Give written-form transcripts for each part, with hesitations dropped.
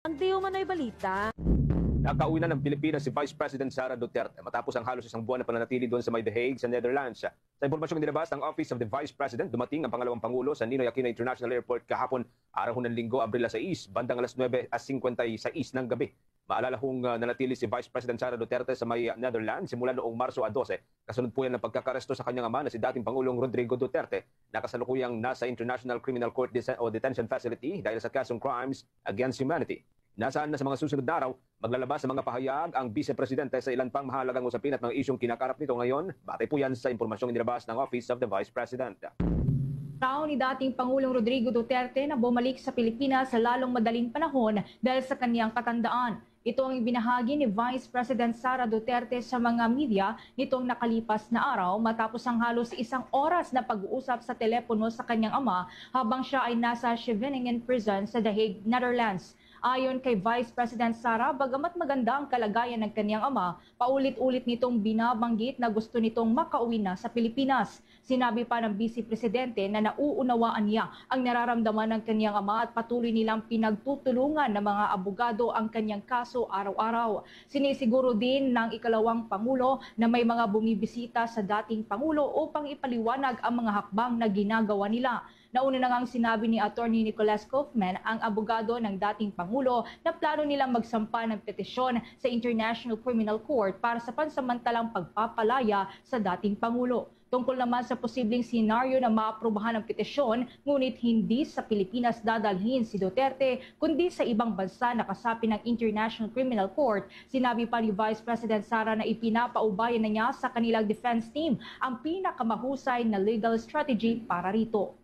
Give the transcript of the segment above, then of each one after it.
Ang di umano'y balita. Nakauwi na ng Pilipinas si Vice President Sara Duterte matapos ang halos isang buwan na pananatili doon sa may The Hague sa Netherlands. Sa impormasyong nilabas ng Office of the Vice President, dumating ang pangalawang Pangulo sa Ninoy Aquino International Airport kahapon araw ng Linggo, Abril 6, bandang alas 9:56 ng gabi. Maalala hong nanatili si Vice President Sara Duterte sa may Netherlands simula noong Marso 12. Kasunod po yan ng pagkakaresto sa kanyang ama na si dating Pangulong Rodrigo Duterte na kasalukuyang nasa International Criminal Court o Detention Facility dahil sa kasong crimes against humanity. Nasaan na sa mga susunod na araw, maglalabas sa mga pahayag ang Vice Presidente sa ilan pang mahalagang usapin at mga isyong kinakarap nito ngayon. Batay po yan sa impormasyong inilabas ng Office of the Vice President. Tao ni dating Pangulong Rodrigo Duterte na bumalik sa Pilipinas sa lalong madaling panahon dahil sa kanyang katandaan. Ito ang ibinahagi ni Vice President Sara Duterte sa mga media nitong nakalipas na araw matapos ang halos isang oras na pag-uusap sa telepono sa kanyang ama habang siya ay nasa Scheveningen Prison sa The Hague, Netherlands. Ayon kay Vice President Sara, bagamat maganda ang kalagayan ng kanyang ama, paulit-ulit nitong binabanggit na gusto nitong makauwi na sa Pilipinas. Sinabi pa ng Vice Presidente na nauunawaan niya ang nararamdaman ng kanyang ama at patuloy nilang pinagtutulungan ng mga abogado ang kanyang kaso araw-araw. Sinisiguro din ng ikalawang Pangulo na may mga bumibisita sa dating Pangulo upang ipaliwanag ang mga hakbang na ginagawa nila. Nauna na ngang sinabi ni Attorney Nicholas Kaufman, ang abogado ng dating Pangulo, na plano nilang magsampa ng petisyon sa International Criminal Court para sa pansamantalang pagpapalaya sa dating Pangulo. Tungkol naman sa posibleng senaryo na maaprubahan ng petisyon, ngunit hindi sa Pilipinas dadalhin si Duterte, kundi sa ibang bansa na kasapi ng International Criminal Court. Sinabi pa ni Vice President Sara na ipinapaubayan na niya sa kanilang defense team ang pinakamahusay na legal strategy para rito.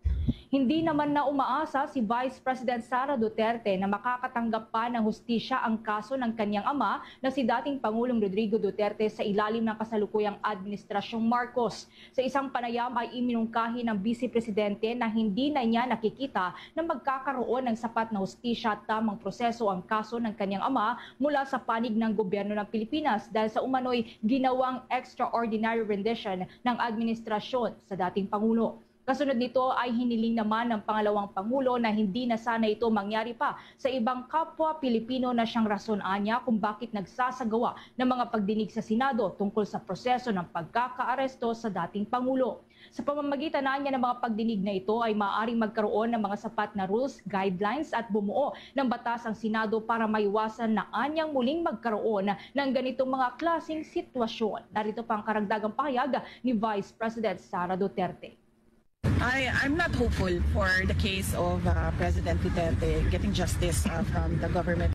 Hindi naman na umaasa si Vice President Sara Duterte na makakatanggap pa ng hustisya ang kaso ng kanyang ama na si dating Pangulong Rodrigo Duterte sa ilalim ng kasalukuyang Administrasyong Marcos. Sa isang panayam ay iminungkahi ng Vice Presidente na hindi na niya nakikita na magkakaroon ng sapat na hustisya at tamang proseso ang kaso ng kanyang ama mula sa panig ng gobyerno ng Pilipinas dahil sa umano'y ginawang extraordinary rendition ng administrasyon sa dating Pangulo. Kasunod nito ay hiniling naman ng pangalawang Pangulo na hindi na sana ito mangyari pa sa ibang kapwa Pilipino na siyang rason anya kung bakit nagsasagawa ng mga pagdinig sa Senado tungkol sa proseso ng pagkakaaresto sa dating Pangulo. Sa pamamagitan na niya ng mga pagdinig na ito ay maaaring magkaroon ng mga sapat na rules, guidelines at bumuo ng batas ang Senado para maiwasan na anyang muling magkaroon ng ganitong mga klaseng sitwasyon. Narito pa ang karagdagang pahayag ni Vice President Sara Duterte. I'm not hopeful for the case of President Duterte getting justice from the government.